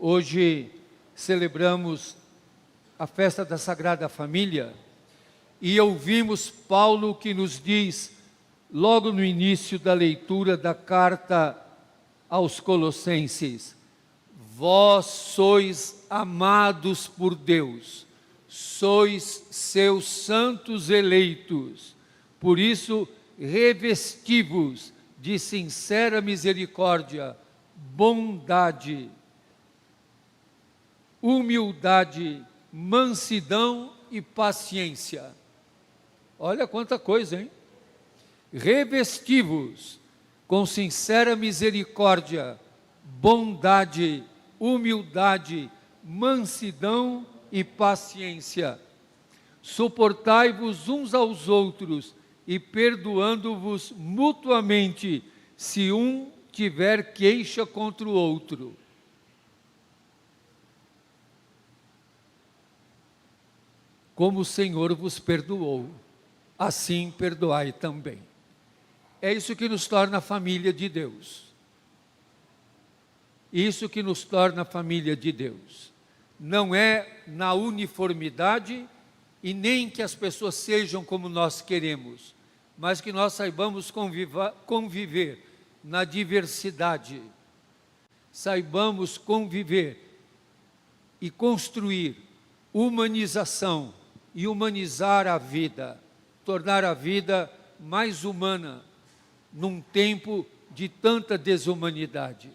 Hoje celebramos a festa da Sagrada Família e ouvimos Paulo que nos diz, logo no início da leitura da carta aos Colossenses: vós sois amados por Deus, sois seus santos eleitos, por isso revesti-vos de sincera misericórdia, bondade, humildade, mansidão e paciência. Olha quanta coisa, hein? Revesti-vos com sincera misericórdia, bondade, humildade, mansidão e paciência. Suportai-vos uns aos outros e perdoando-vos mutuamente, se um tiver queixa contra o outro. Como o Senhor vos perdoou, assim perdoai também. É isso que nos torna a família de Deus. Isso que nos torna a família de Deus. Não é na uniformidade e nem que as pessoas sejam como nós queremos, mas que nós saibamos conviver na diversidade. Saibamos conviver e construir humanização e humanizar a vida, tornar a vida mais humana num tempo de tanta desumanidade.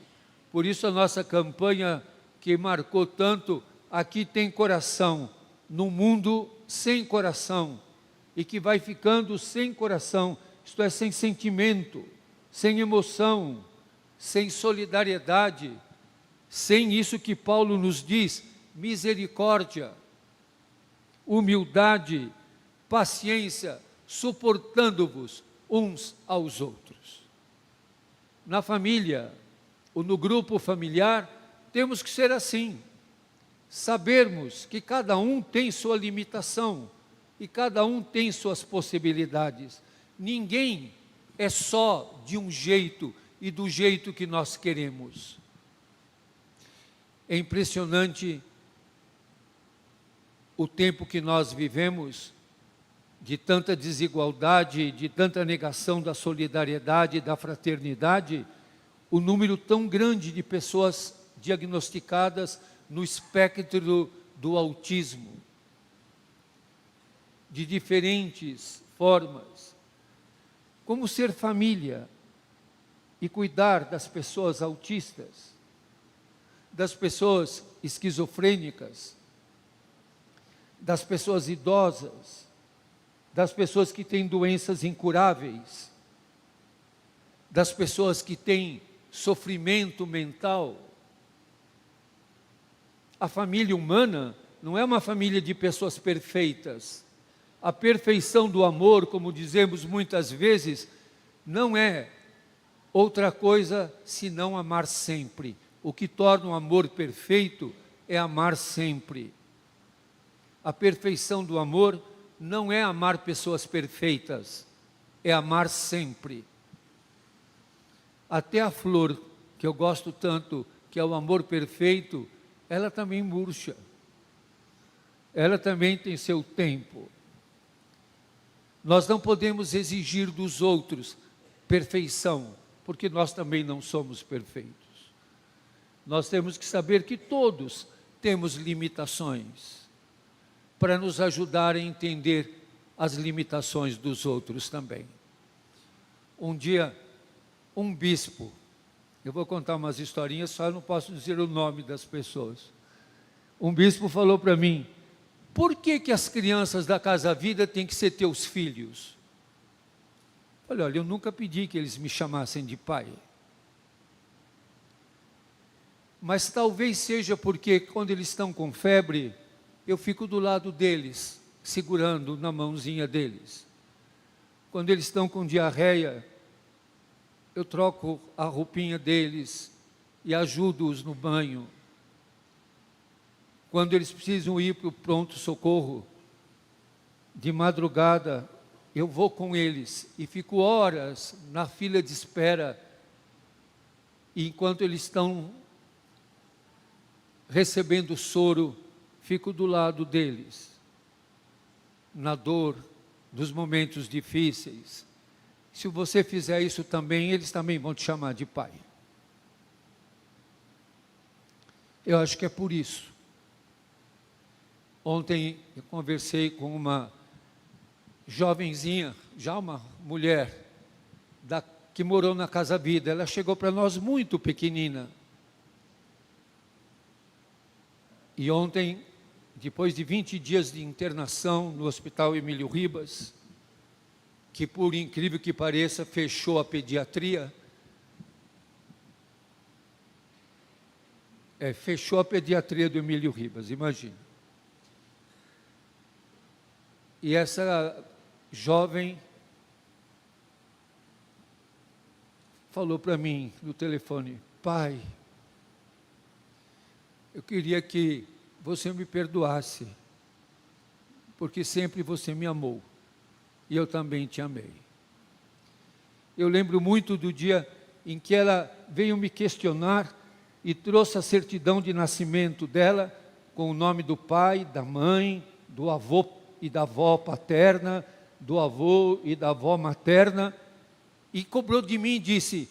Por isso a nossa campanha que marcou tanto, aqui tem coração, num mundo sem coração, e que vai ficando sem coração, isto é, sem sentimento, sem emoção, sem solidariedade, sem isso que Paulo nos diz, misericórdia, humildade, paciência, suportando-vos uns aos outros. Na família, ou no grupo familiar, temos que ser assim, sabermos que cada um tem sua limitação, e cada um tem suas possibilidades. Ninguém é só de um jeito e do jeito que nós queremos. É impressionante o tempo que nós vivemos, de tanta desigualdade, de tanta negação da solidariedade, da fraternidade, o número tão grande de pessoas diagnosticadas no espectro do autismo, de diferentes formas. Como ser família e cuidar das pessoas autistas, das pessoas esquizofrênicas, das pessoas idosas, das pessoas que têm doenças incuráveis, das pessoas que têm sofrimento mental. A família humana não é uma família de pessoas perfeitas. A perfeição do amor, como dizemos muitas vezes, não é outra coisa senão amar sempre. O que torna o amor perfeito é amar sempre. A perfeição do amor não é amar pessoas perfeitas, é amar sempre. Até a flor, que eu gosto tanto, que é o amor perfeito, ela também murcha. Ela também tem seu tempo. Nós não podemos exigir dos outros perfeição, porque nós também não somos perfeitos. Nós temos que saber que todos temos limitações, para nos ajudar a entender as limitações dos outros também. Um dia, um bispo, eu vou contar umas historinhas, só não posso dizer o nome das pessoas. Um bispo falou para mim: por que as crianças da Casa Vida têm que ser teus filhos? Olha, eu nunca pedi que eles me chamassem de pai. Mas talvez seja porque quando eles estão com febre, eu fico do lado deles, segurando na mãozinha deles. Quando eles estão com diarreia, eu troco a roupinha deles e ajudo-os no banho. Quando eles precisam ir para o pronto-socorro, de madrugada, eu vou com eles e fico horas na fila de espera, e enquanto eles estão recebendo soro, fico do lado deles, na dor dos momentos difíceis. Se você fizer isso também, eles também vão te chamar de pai. Eu acho que é por isso. Ontem eu conversei com uma jovenzinha, já uma mulher, que morou na Casa Vida. Ela chegou para nós muito pequenina. E ontem, depois de 20 dias de internação no Hospital Emílio Ribas, que por incrível que pareça, fechou a pediatria, fechou a pediatria do Emílio Ribas, imagina. E essa jovem falou para mim no telefone: pai, eu queria que você me perdoasse, porque sempre você me amou, e eu também te amei. Eu lembro muito do dia em que ela veio me questionar e trouxe a certidão de nascimento dela, com o nome do pai, da mãe, do avô e da avó paterna, do avô e da avó materna, e cobrou de mim e disse: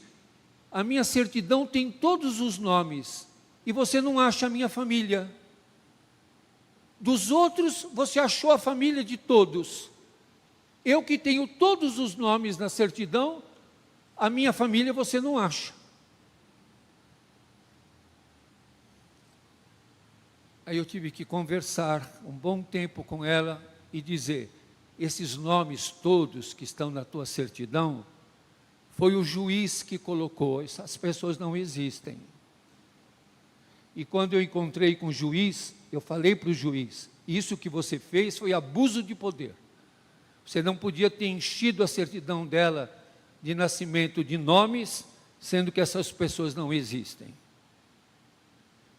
a minha certidão tem todos os nomes, e você não acha a minha família. Dos outros, você achou a família de todos. Eu que tenho todos os nomes na certidão, a minha família você não acha. Aí eu tive que conversar um bom tempo com ela e dizer: esses nomes todos que estão na tua certidão, foi o juiz que colocou, essas pessoas não existem. E quando eu encontrei com o juiz, eu falei para o juiz: isso que você fez foi abuso de poder. Você não podia ter enchido a certidão dela de nascimento de nomes, sendo que essas pessoas não existem.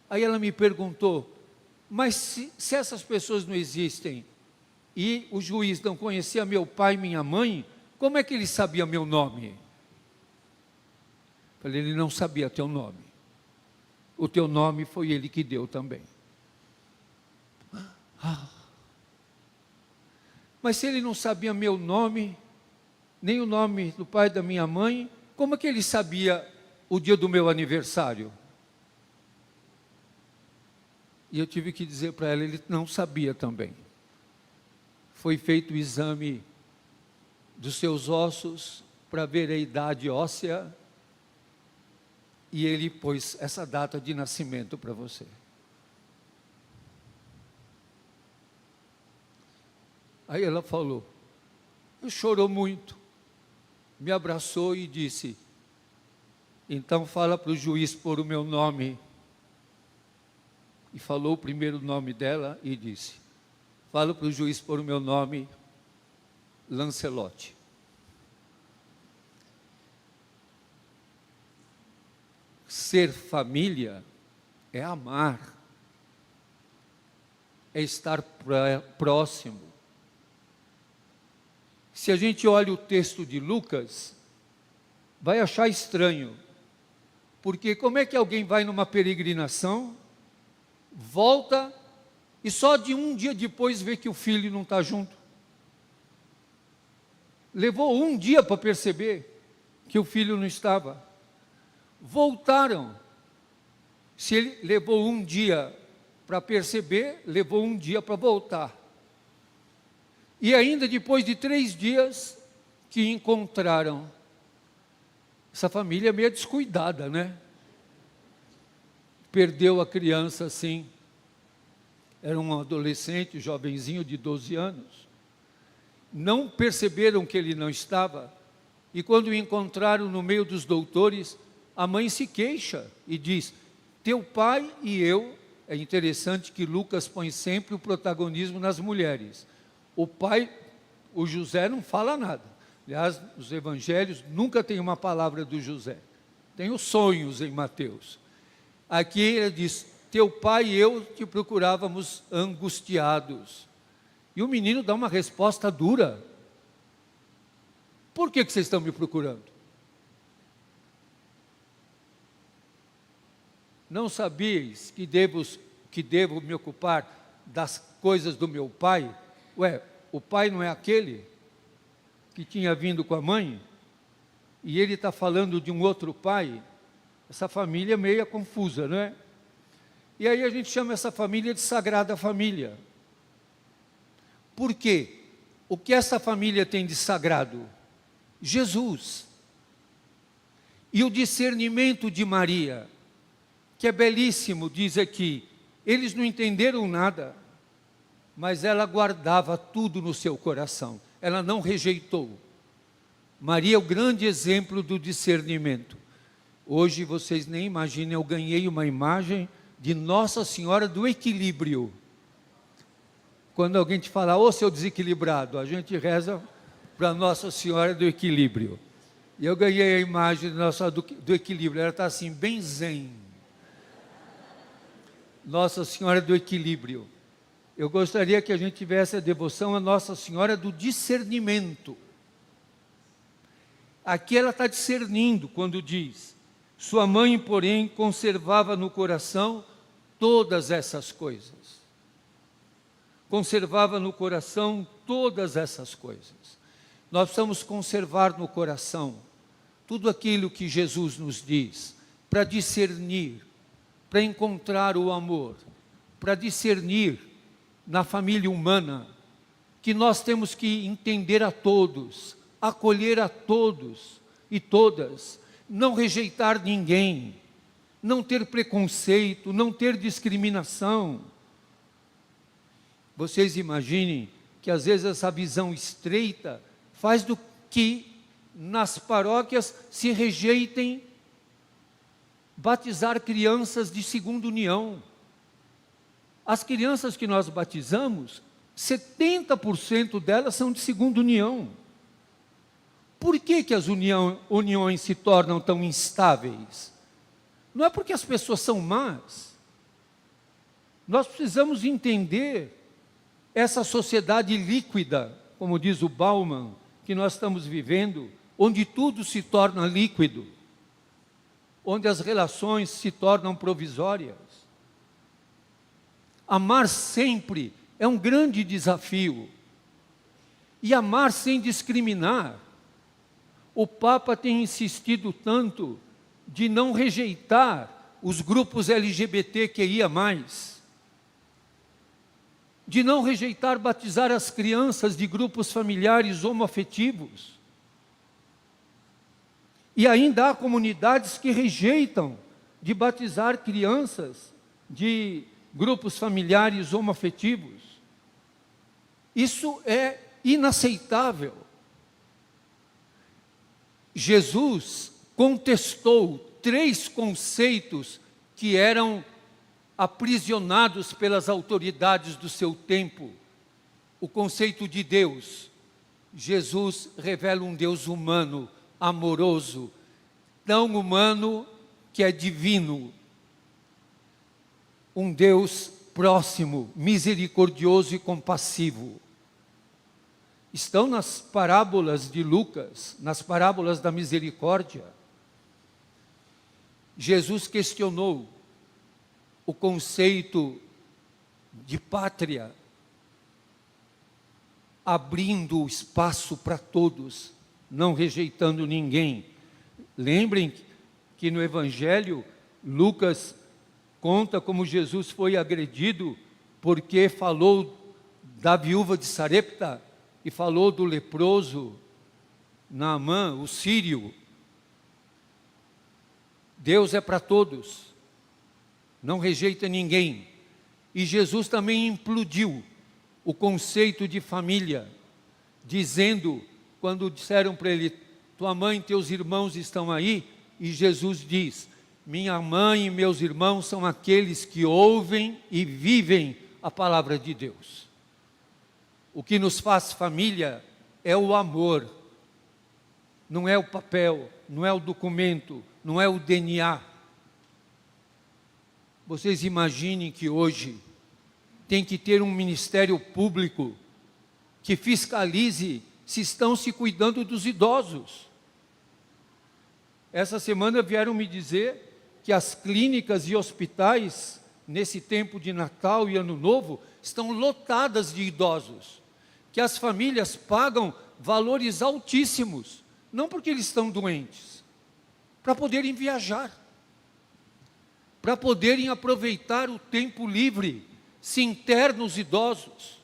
Aí ela me perguntou: mas se essas pessoas não existem, e o juiz não conhecia meu pai e minha mãe, como é que ele sabia meu nome? Falei: ele não sabia teu nome. O teu nome foi ele que deu também. Mas se ele não sabia meu nome, nem o nome do pai e da minha mãe, como é que ele sabia o dia do meu aniversário? E eu tive que dizer para ela: ele não sabia também. Foi feito o exame dos seus ossos para ver a idade óssea, e ele pôs essa data de nascimento para você. Aí ela falou, chorou muito, me abraçou e disse: então fala para o juiz pôr o meu nome. E falou o primeiro nome dela e disse: fala para o juiz pôr o meu nome, Lancelotti. Ser família é amar, é estar próximo. Se a gente olha o texto de Lucas, vai achar estranho, porque como é que alguém vai numa peregrinação, volta e só de um dia depois vê que o filho não está junto? Levou um dia para perceber que o filho não estava. Voltaram. Se ele levou um dia para perceber, levou um dia para voltar. E ainda depois de 3 dias que encontraram. Essa família é meio descuidada, né? Perdeu a criança assim. Era um adolescente, jovenzinho de 12 anos. Não perceberam que ele não estava. E quando o encontraram no meio dos doutores, a mãe se queixa e diz: teu pai e eu. É interessante que Lucas põe sempre o protagonismo nas mulheres. O pai, o José, não fala nada. Aliás, os evangelhos nunca tem uma palavra do José. Tem os sonhos em Mateus. Aqui ele diz: teu pai e eu te procurávamos angustiados. E o menino dá uma resposta dura. Por que vocês estão me procurando? Não sabíeis que devo que devo me ocupar das coisas do meu pai? Ué, o pai não é aquele que tinha vindo com a mãe? E ele está falando de um outro pai? Essa família é meio confusa, não é? E aí a gente chama essa família de Sagrada Família. Por quê? O que essa família tem de sagrado? Jesus. E o discernimento de Maria, que é belíssimo, diz aqui, eles não entenderam nada, mas ela guardava tudo no seu coração, ela não rejeitou. Maria é o grande exemplo do discernimento. Hoje vocês nem imaginam, eu ganhei uma imagem de Nossa Senhora do Equilíbrio. Quando alguém te fala, ô seu desequilibrado, a gente reza para Nossa Senhora do Equilíbrio. E eu ganhei a imagem do equilíbrio, ela está assim, bem zen. Nossa Senhora do Equilíbrio. Eu gostaria que a gente tivesse a devoção a Nossa Senhora do Discernimento. Aqui ela está discernindo quando diz, sua mãe, porém, conservava no coração todas essas coisas. Conservava no coração todas essas coisas. Nós precisamos conservar no coração tudo aquilo que Jesus nos diz, para discernir, para encontrar o amor, para discernir na família humana, que nós temos que entender a todos, acolher a todos e todas, não rejeitar ninguém, não ter preconceito, não ter discriminação. Vocês imaginem que às vezes essa visão estreita faz do que nas paróquias se rejeitem batizar crianças de segunda união. As crianças que nós batizamos, 70% delas são de segunda união. Por que as uniões se tornam tão instáveis? Não é porque as pessoas são más. Nós precisamos entender essa sociedade líquida, como diz o Bauman, que nós estamos vivendo, onde tudo se torna líquido, onde as relações se tornam provisórias. Amar sempre é um grande desafio. E amar sem discriminar. O Papa tem insistido tanto de não rejeitar os grupos LGBTQIA+, de não rejeitar batizar as crianças de grupos familiares homoafetivos. E ainda há comunidades que rejeitam de batizar crianças de grupos familiares homoafetivos. Isso é inaceitável. Jesus contestou 3 conceitos que eram aprisionados pelas autoridades do seu tempo. O conceito de Deus. Jesus revela um Deus humano, amoroso, tão humano que é divino. Um Deus próximo, misericordioso e compassivo. Estão nas parábolas de Lucas, nas parábolas da misericórdia. Jesus questionou o conceito de pátria, abrindo espaço para todos, não rejeitando ninguém. Lembrem que no Evangelho, Lucas conta como Jesus foi agredido porque falou da viúva de Sarepta e falou do leproso Naamã, o sírio. Deus é para todos, não rejeita ninguém. E Jesus também implodiu o conceito de família, dizendo, quando disseram para ele, tua mãe e teus irmãos estão aí, e Jesus diz, minha mãe e meus irmãos são aqueles que ouvem e vivem a palavra de Deus. O que nos faz família é o amor, não é o papel, não é o documento, não é o DNA. Vocês imaginem que hoje tem que ter um ministério público que fiscalize se estão se cuidando dos idosos. Essa semana vieram me dizer que as clínicas e hospitais nesse tempo de Natal e Ano Novo, estão lotadas de idosos, que as famílias pagam valores altíssimos, não porque eles estão doentes, para poderem viajar, para poderem aproveitar o tempo livre, se internos idosos.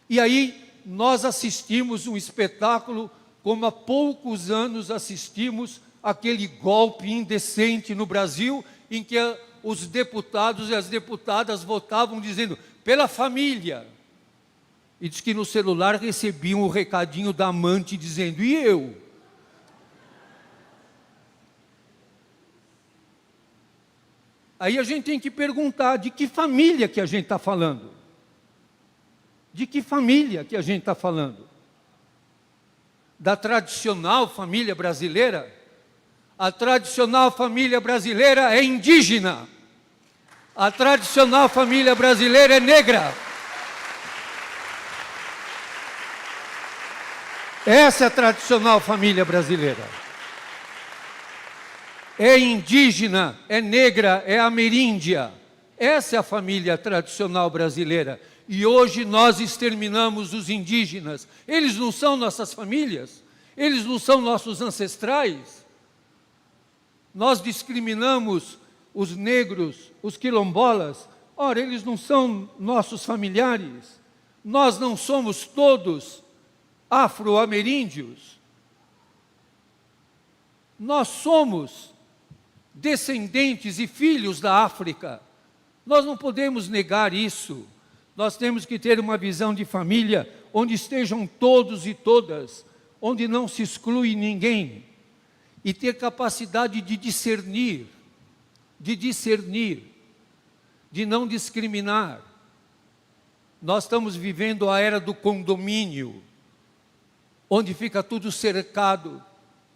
E aí nós assistimos um espetáculo como há poucos anos assistimos aquele golpe indecente no Brasil, em que os deputados e as deputadas votavam dizendo, pela família. E diz que no celular recebiam o recadinho da amante dizendo, e eu? Aí a gente tem que perguntar, de que família que a gente está falando? De que família que a gente está falando? Da tradicional família brasileira? A tradicional família brasileira é indígena. A tradicional família brasileira é negra. Essa é a tradicional família brasileira. É indígena, é negra, é ameríndia. Essa é a família tradicional brasileira. E hoje nós exterminamos os indígenas. Eles não são nossas famílias? Eles não são nossos ancestrais? Nós discriminamos os negros, os quilombolas. Ora, eles não são nossos familiares? Nós não somos todos afro-ameríndios? Nós somos descendentes e filhos da África. Nós não podemos negar isso. Nós temos que ter uma visão de família onde estejam todos e todas, onde não se exclui ninguém, e ter capacidade de discernir, de não discriminar. Nós estamos vivendo a era do condomínio, onde fica tudo cercado,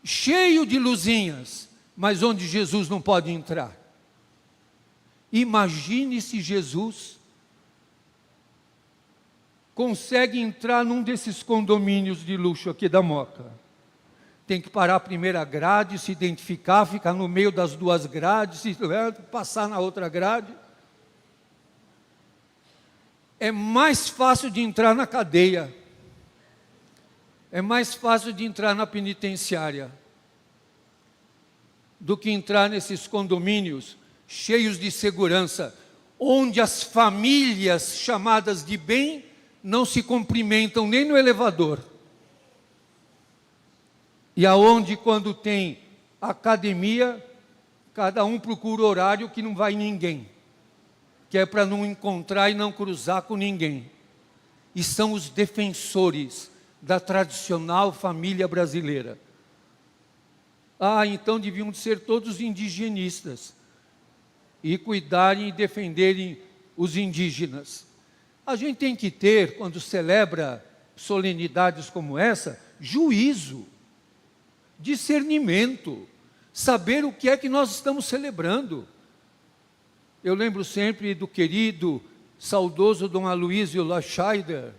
cheio de luzinhas, mas onde Jesus não pode entrar. Imagine se Jesus consegue entrar num desses condomínios de luxo aqui da Moca. Tem que parar a primeira grade, se identificar, ficar no meio das duas grades, passar na outra grade. É mais fácil de entrar na cadeia. É mais fácil de entrar na penitenciária do que entrar nesses condomínios cheios de segurança, onde as famílias chamadas de bem não se cumprimentam nem no elevador. E aonde, quando tem academia, cada um procura horário que não vai ninguém, que é para não encontrar e não cruzar com ninguém. E são os defensores da tradicional família brasileira. Então deviam ser todos indigenistas e cuidarem e defenderem os indígenas. A gente tem que ter, quando celebra solenidades como essa, juízo, discernimento, saber o que é que nós estamos celebrando. Eu lembro sempre do querido, saudoso Dom Aloísio Lachaider,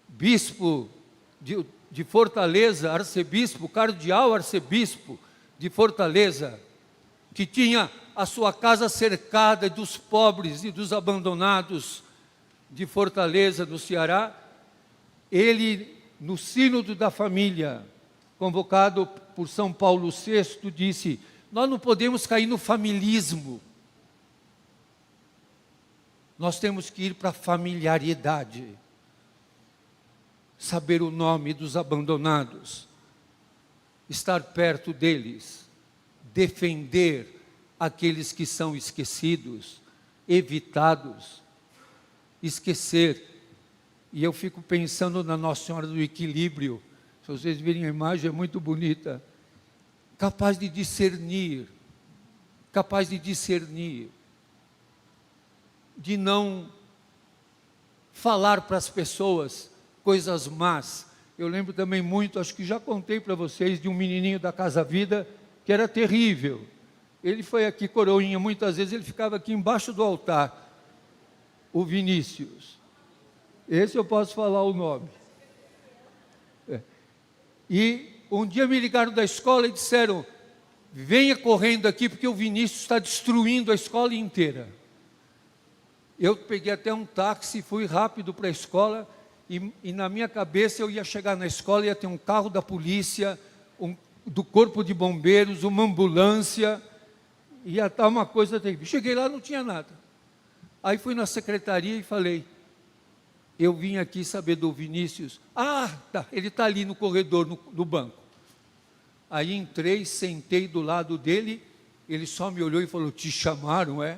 bispo de Fortaleza, arcebispo, cardeal arcebispo de Fortaleza, que tinha a sua casa cercada dos pobres e dos abandonados de Fortaleza, do Ceará. Ele, no sínodo da família, convocado por São Paulo VI, disse, nós não podemos cair no familismo. Nós temos que ir para a familiaridade. Saber o nome dos abandonados, estar perto deles, defender aqueles que são esquecidos, evitados, esquecer. E eu fico pensando na Nossa Senhora do Equilíbrio, se vocês virem a imagem, é muito bonita, capaz de discernir, de não falar para as pessoas coisas más. Eu lembro também muito, acho que já contei para vocês, de um menininho da Casa Vida, que era terrível. Ele foi aqui, coroinha, muitas vezes ele ficava aqui embaixo do altar, o Vinícius. Esse eu posso falar o nome. E um dia me ligaram da escola e disseram, venha correndo aqui, porque o Vinícius está destruindo a escola inteira. Eu peguei até um táxi, fui rápido para a escola, e na minha cabeça eu ia chegar na escola, ia ter um carro da polícia, do corpo de bombeiros, uma ambulância, ia estar uma coisa terrível. Cheguei lá, não tinha nada. Aí fui na secretaria e falei, eu vim aqui saber do Vinícius. Ah, tá, ele está ali no corredor, no banco. Aí entrei, sentei do lado dele, ele só me olhou e falou, te chamaram, é?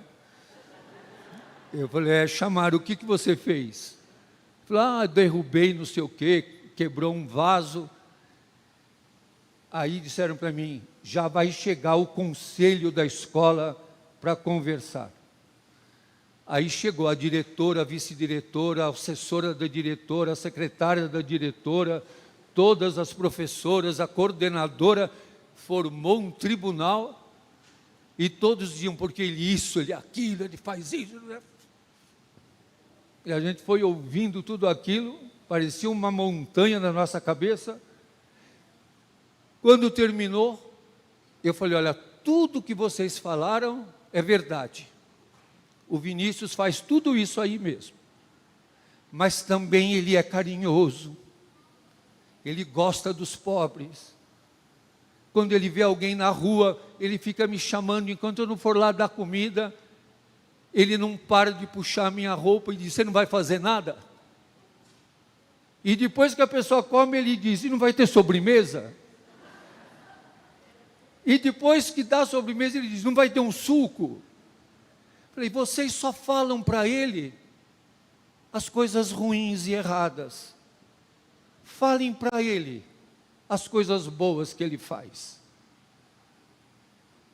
Eu falei, chamaram, o que você fez? Ele falou, derrubei não sei o quê, quebrou um vaso. Aí disseram para mim, já vai chegar o conselho da escola para conversar. Aí chegou a diretora, a vice-diretora, a assessora da diretora, a secretária da diretora, todas as professoras, a coordenadora, formou um tribunal, e todos diziam, porque ele isso, ele aquilo, ele faz isso. E a gente foi ouvindo tudo aquilo, parecia uma montanha na nossa cabeça. Quando terminou, eu falei, olha, tudo que vocês falaram é verdade. O Vinícius faz tudo isso aí mesmo. Mas também ele é carinhoso. Ele gosta dos pobres. Quando ele vê alguém na rua, ele fica me chamando, enquanto eu não for lá dar comida, ele não para de puxar a minha roupa e diz, você não vai fazer nada? E depois que a pessoa come, ele diz, e não vai ter sobremesa? E depois que dá a sobremesa, ele diz, não vai ter um suco? Falei, vocês só falam para ele as coisas ruins e erradas. Falem para ele as coisas boas que ele faz.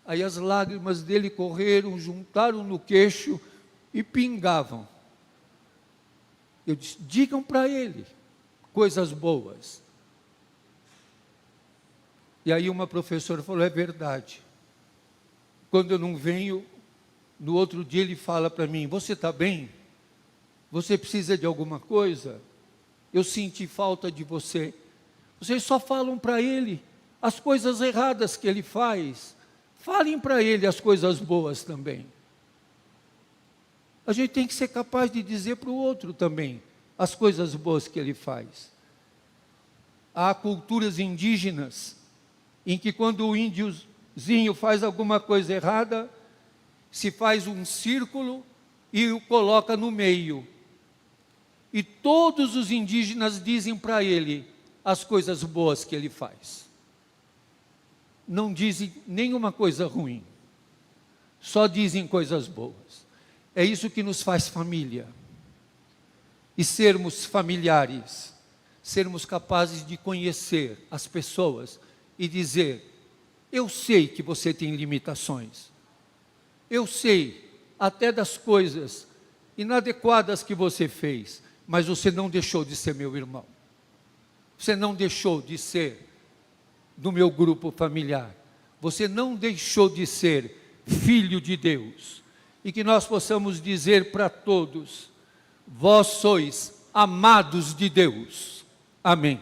Aí as lágrimas dele correram, juntaram no queixo e pingavam. Eu disse, digam para ele coisas boas. E aí uma professora falou, é verdade. Quando eu não venho, no outro dia ele fala para mim, você está bem? Você precisa de alguma coisa? Eu senti falta de você. Vocês só falam para ele as coisas erradas que ele faz. Falem para ele as coisas boas também. A gente tem que ser capaz de dizer para o outro também as coisas boas que ele faz. Há culturas indígenas em que quando o índiozinho faz alguma coisa errada, se faz um círculo e o coloca no meio. E todos os indígenas dizem para ele as coisas boas que ele faz. Não dizem nenhuma coisa ruim. Só dizem coisas boas. É isso que nos faz família. E sermos familiares. Sermos capazes de conhecer as pessoas e dizer, eu sei que você tem limitações. Eu sei até das coisas inadequadas que você fez, mas você não deixou de ser meu irmão. Você não deixou de ser do meu grupo familiar. Você não deixou de ser filho de Deus. E que nós possamos dizer para todos, vós sois amados de Deus. Amém.